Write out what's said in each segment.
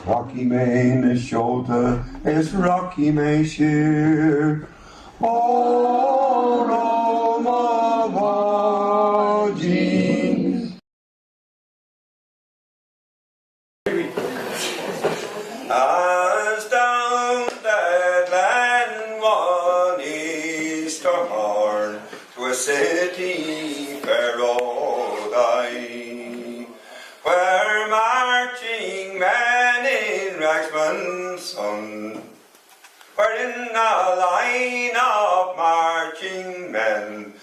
Rocky Main is Shota, is Rocky May sheer. Oh, Roma Vagin. As down that land one Easter horn to a city Bhriotáin, where marching men in Ragsman's son, where in a line of marching men,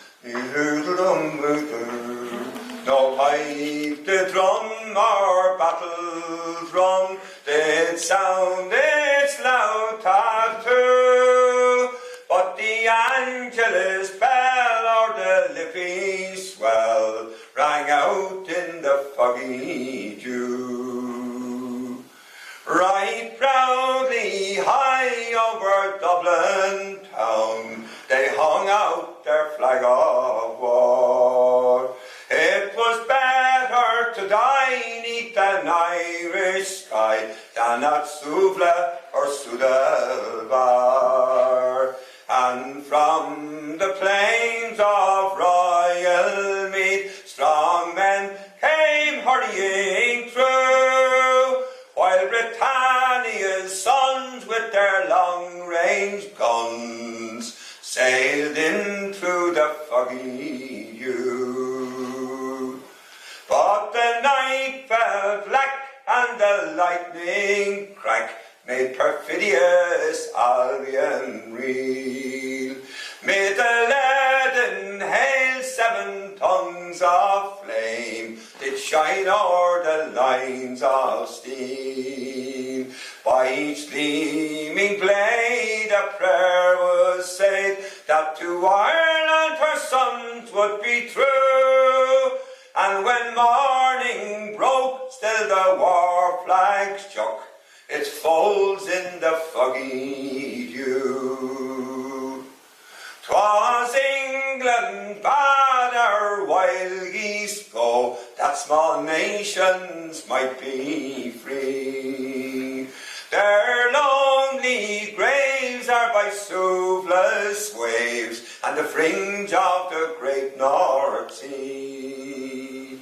no pipe, the drum or battle drum, did sound its loud tattoo, but the Angelus bell or the Liffey swell rang out in the foggy dew. Right proudly high over Dublin town, they hung out their flag of war. It was better to die neath an Irish sky than at Suvla or Sudalbar. And from the plains of Royal Mead, strong men came hurrying through, while Britannia's sons with their long-range guns sailed in through the foggy dew. But the night fell black and the lightning crack made perfidious Albion reel. Made the leaden hail 7 tongues of flame did shine o'er the lines of steel. By each gleaming blade a prayer was said that to Ireland her sons would be true. And when morning broke, still the war flag shook its folds in the foggy dew. 'Twas England bade our wild geese go, that small nations might be free. Their lonely graves are by Suvla's waves and the fringe of the great North Sea.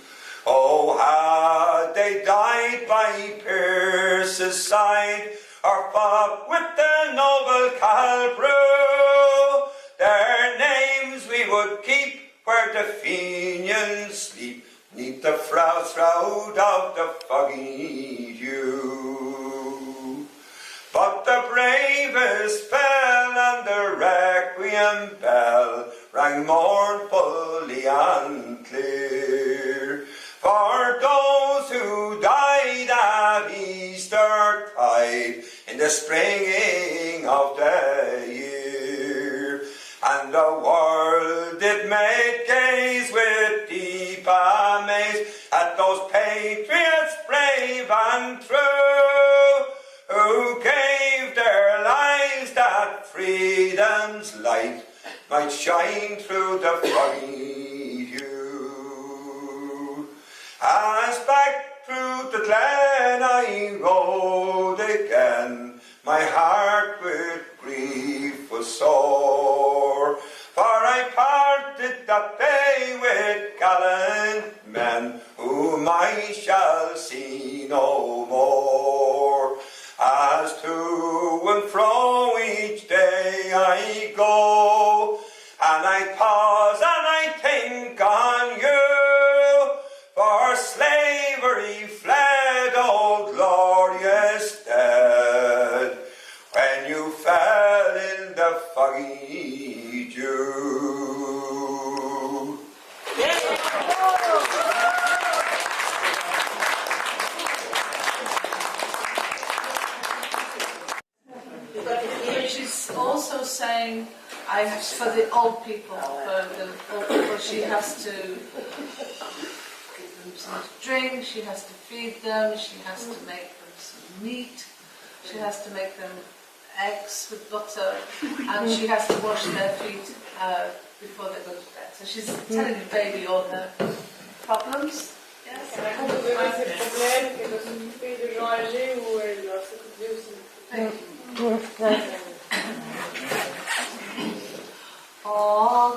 Oh, had they died by Pierce's side, or fought with the noble Calbrew, their names we would keep where the Fenians sleep, neath the shroud of the foggy dew. But the bravest fell, and the requiem bell rang mournfully and clear, for those who died at Easter tide in the springing of the year. And the world did make gaze with deep amaze at those patriots brave and true, who gave their lives that freedom's light might shine through the foggy dew. As back through the glen I rode again, my heart with grief was sore, for I parted that day with gallant men, whom I shall see no more. As to and fro each day I go, and I pause and I think on you, for slavery fled, oh glorious dead, when you fell in the foggy dew. She's also saying, for the old people, she has to give them some to drink, she has to feed them, she has to make them some meat, she has to make them eggs with butter, and she has to wash their feet before they go to bed. So she's telling the baby all her problems. Yes. Elle raconte aussi des problèmes qu'elle doit s'occuper de gens âgés où elle doit All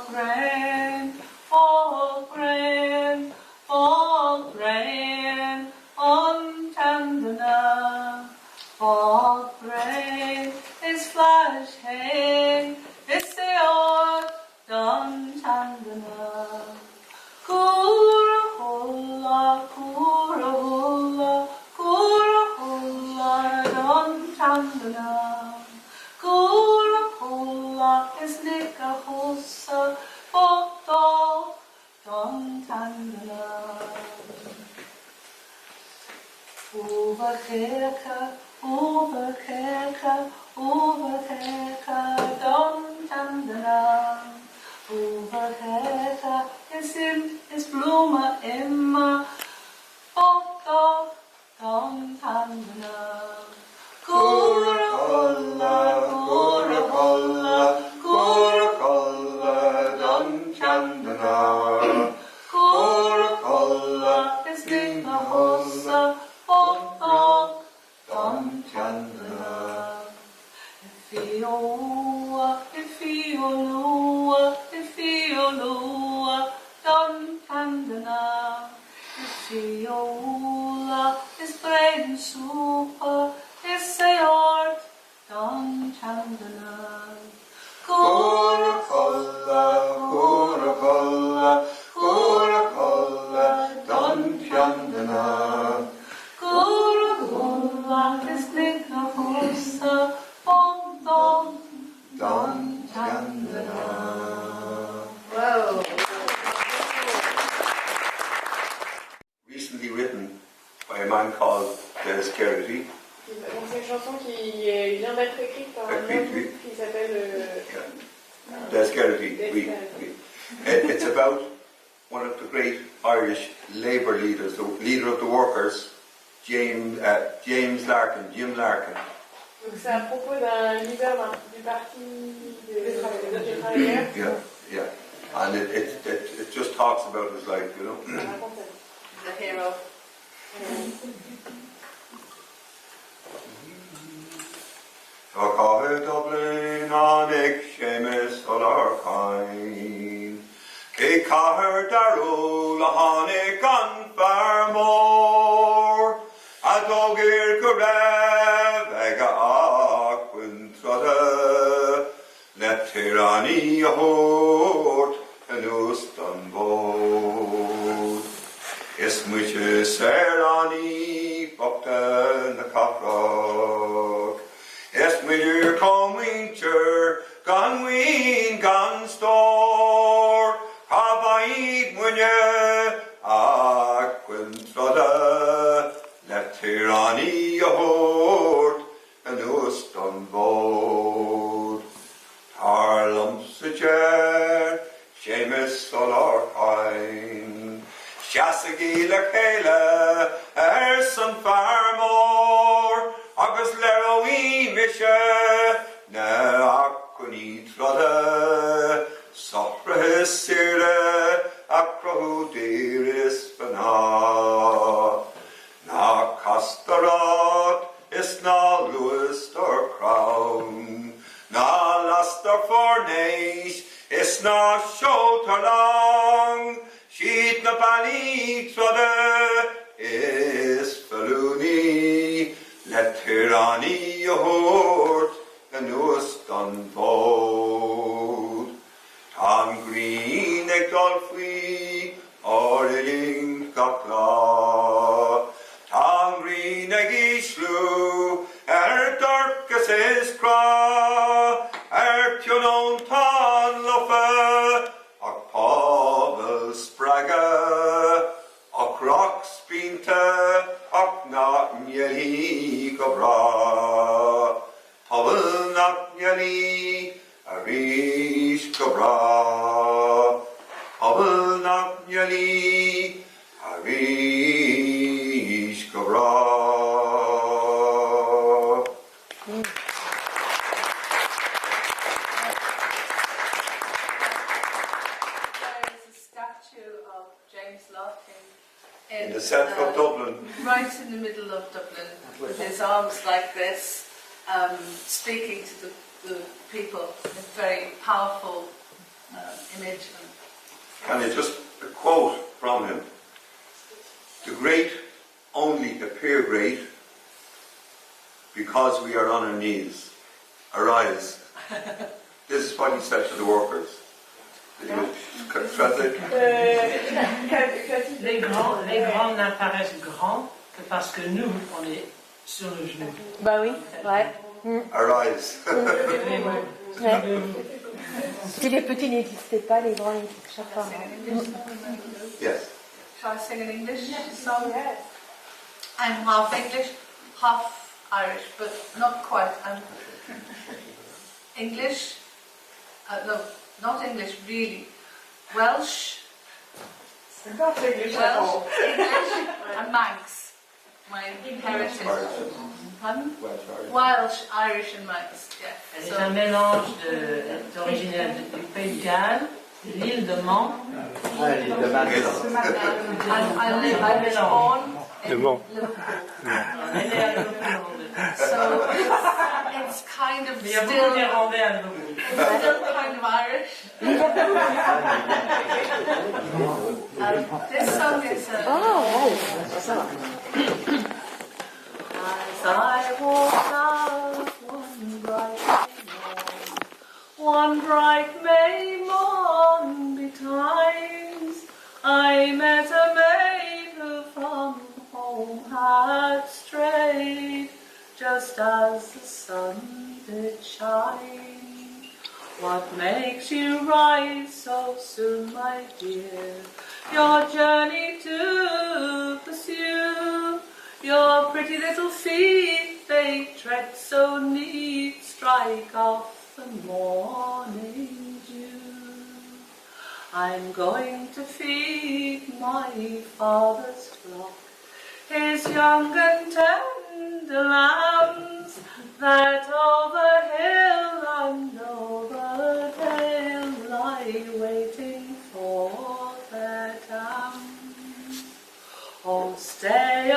grain, all grain, all grain, on Tandana. All grain is flash hay, it's the old Don Tandana. Kura hulla, kura hulla, kura hulla, Don Tandana. Kura hulla is nika hussa, botto, Don Tandana. Overkeka, overkeka, overkeka, Don Tandana. Overkeka, is bluma imma, botto, Don Tandana. Kura hulla, kura hulla, kura hulla, Don Tandana. Kura hulla is nika hussa, botto, Don Tandana. Ifiola, Ifiolua, Ifiolua, Don Tandana. Ifiola is bread and soup, is a yard, Don Tandana. Kura hulla, kura hulla, kura hulla, Don Tandana. Kura hulla is nika hussa, botto, Don Tandana. Whoa. Recently written by a man called Laz-kanañ. Donc c'est une chanson qui vient d'être écrite par un homme qui s'appelle Laz-kanañ, oui. It's about one of the great Irish labour leaders, the leader of the workers, Jim Larkin. Donc c'est à propos d'un leader du parti des travailleurs. Yeah. And it just talks about his life, you know. The hero. Tá Dublin anig Seamus O'Reilly. Cé cahar darú le hánig an farmór, a dógir go raibh ag a ácuin troda, le tíraní a hórt an úst an bód. Is muite seraní bopta na cafrog. Is muir comingter gan ween gan store, Cabaid munye aquin troda, let tyranny a hort and ust on board. Tar lumps a chair, Seamus O'Reilly. Siasagi le chéile san farmór, agus leroí mise na accuní troda, soprathe sire a crothú díris fanná. Na castarát is na luist or crown, na lastar fornéis is na shoulder long, sheet na bally troda is falloony, let tyranny a hort and ust on board. Tan green ag dolphy O'Reilly gapla, Tan green ag islu darkas is cra, tionon tan lofa, ag Pavel spraga, ag rock spinta, ag na nyeli gobra. Pavel na nyeli arish gobra. Pavel na nyeli arish gobra. In the centre of Dublin. Right in the middle of Dublin, with his arms like this, speaking to the people. A very powerful image. Can I just quote from him? The great only appear great because we are on our knees. Arise. This is what he said to the workers. Translate? Les grands n'apparaissent grands que parce que nous, on est sur nos genoux. Bah oui, ouais. Arise. Ouais. Si les petits n'existaient pas, les grands n'existaient pas. Yes. Shall I sing an English song? Yes. I'm half English, half Irish, but not quite. I'm English, no, not English really. Welsh, English, and Manx, my heritage. Pardon? Welsh, Irish, and Manx. Yeah. C'est un mélange d'originaire du Pays de Galles, de l'île de Man. I was born in Liverpool. So it's kind of still kind of Irish. This song is as I walked out one bright May morn betimes, I met a maid who from home had strayed, just as the sun did shine. What makes you rise so soon, my dear? Your journey to pursue. Your pretty little feet, they tread so neat, strike off the morning dew. I'm going to feed my father's flock, his young and tender lambs, that over hill and over dale lie waiting for their dams. Oh stay,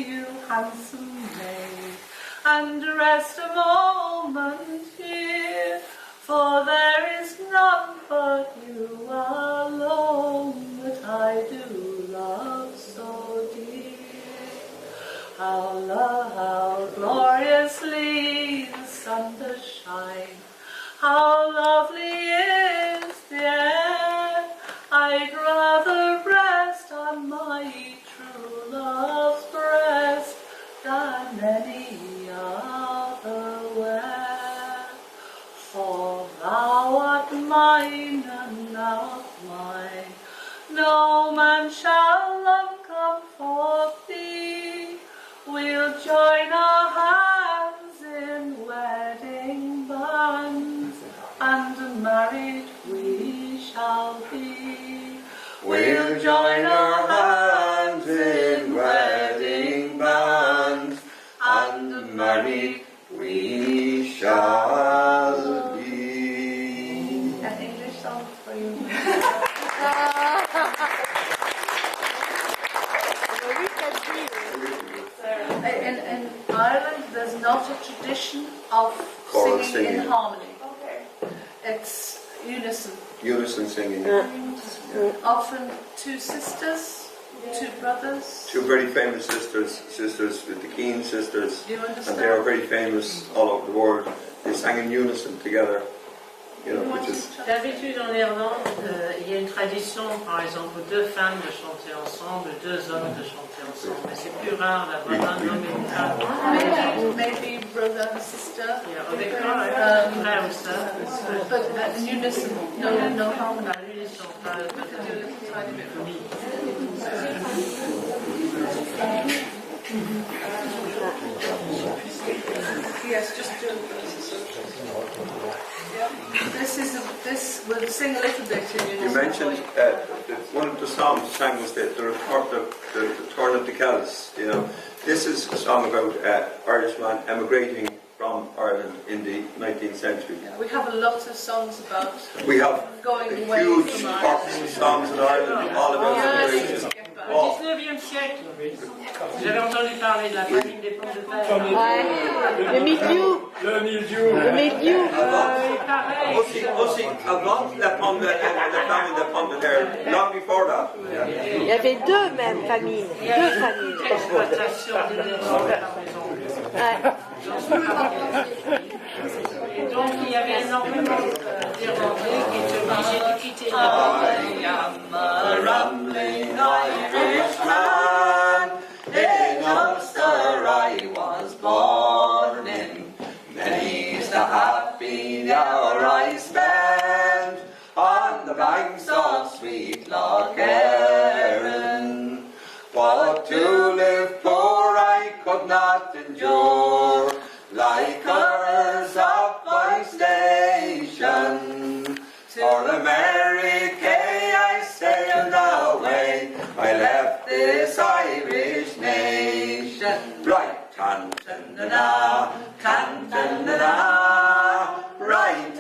you handsome maid, and rest a moment here, for there is none but you alone that I do love so dear. How gloriously the sun does shine, how lovely is the air. I'd rather rest on my true love's breast than any other where. For thou art mine and thou art mine, no man shall uncomfort thee. We'll join our hands in wedding bands, and married we shall be. We'll join our hands in wedding bands, and married we shall be. An English song for you. In Ireland, there's not a tradition of singing in harmony. Okay. It's unison. Unison singing. Often two sisters, two brothers. Two very famous sisters with the Keane sisters. Do you understand? And they are very famous all over the world. They sang in unison together. You know, which is... D'habitude en Irlande, il y a une tradition, par exemple, deux femmes de chanter ensemble, deux hommes de chanter ensemble. Mais c'est plus rare d'avoir un homme et une femme. Maybe brother and sister. Yeah, avec frère ou sœur. But in unison, no harmony. À l'unisson, pas Do a little tiny bit for me. Yes, just do. This will sing a little bit in unison. You mentioned one of the songs sang was the Return of the Celts. You know, this is a song about Irishmen emigrating from Ireland in the 19th century. Yeah, we have a lot of songs about we have going a away huge from corpus of songs in Ireland all about immigration. Au 19e siècle, j'avais entendu parler de la famine des pommes de terre. Ouais. Le mildiou. Le mildiou. Le mildiou. Et pareil, Aussi, avant la famine des pommes de terre, long before that. Il y avait deux mêmes familles. il y a Deux eu familles. une exploitation des terres par les Anglais. Ouais. Et donc il y avait énormément d'Irlandais qui étaient obligés de quitter l'Irlande. I am a rambling Irishman, in Ulster I was born in. Many's the happy hour I spent on the banks of sweet Loch Erin. But to live poor I could not endure, like others of my station. For America I sailed away, I left this Irish nation. Right, Canton-na-na, Canton-na-na, right,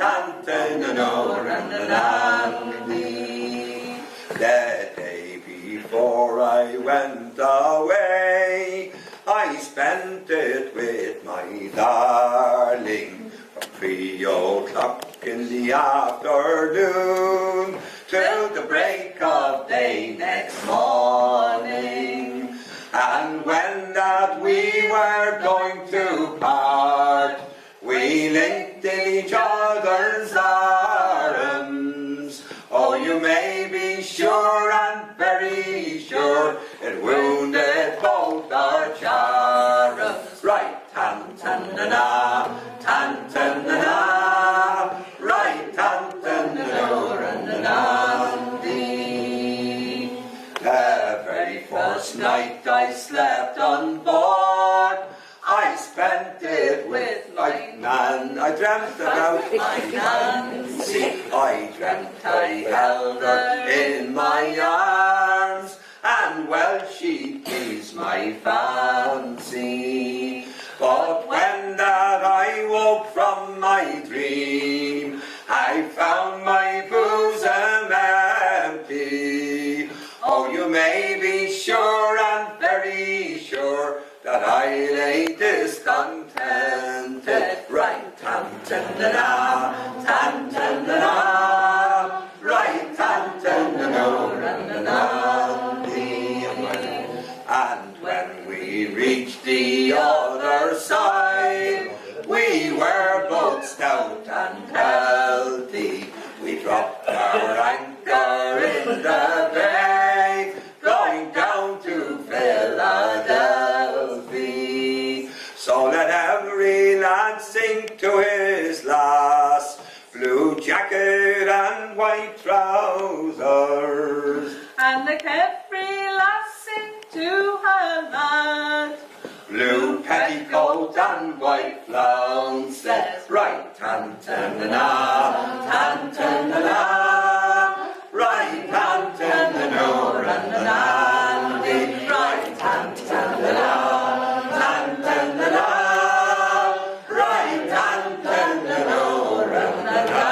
Canton-na-no-ran-na-na-dee. The day before I went away, I spent it with my darling. From 3 o'clock in the afternoon till the break of day next morning. And when that we were going to part, we linked in each other's arms. Oh, you may be sure and very sure it wounded both our charms. Right, tan-tan-na-na, tan-tan-na-na, right, tan-tan-na-na-na-dee. The very first night I slept on board, I spent it with my nan. I dreamt about my Nancy. I dreamt I held her in my arms, and well she pleased my fancy. But when that I woke from my dream, I found my bosom empty. Oh, you may be sure and very sure that I lay discontented. Right, tan-tan-na-na, tan-tan-na-na, right, tan-tan-na-no-ran-na-na-dee. And when we reached the other side, we were both stout and healthy. We dropped our anchor in the bay, going down to Philadelphia. So let every lad sing to his lass, blue jacket and white trousers. And let every lass sing to her lad, Blue petticoat and white flounces. Right, tan-tan-na-na, tan-tan-na-na, right, tan-tan-na-no-ran-na-na-dee. Right, tan-tan-na-na, tan-tan-na-na, right, tan-tan-na-no-ran-na-na-dee.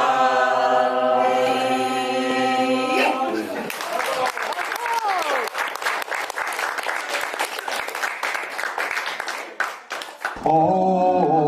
Oh.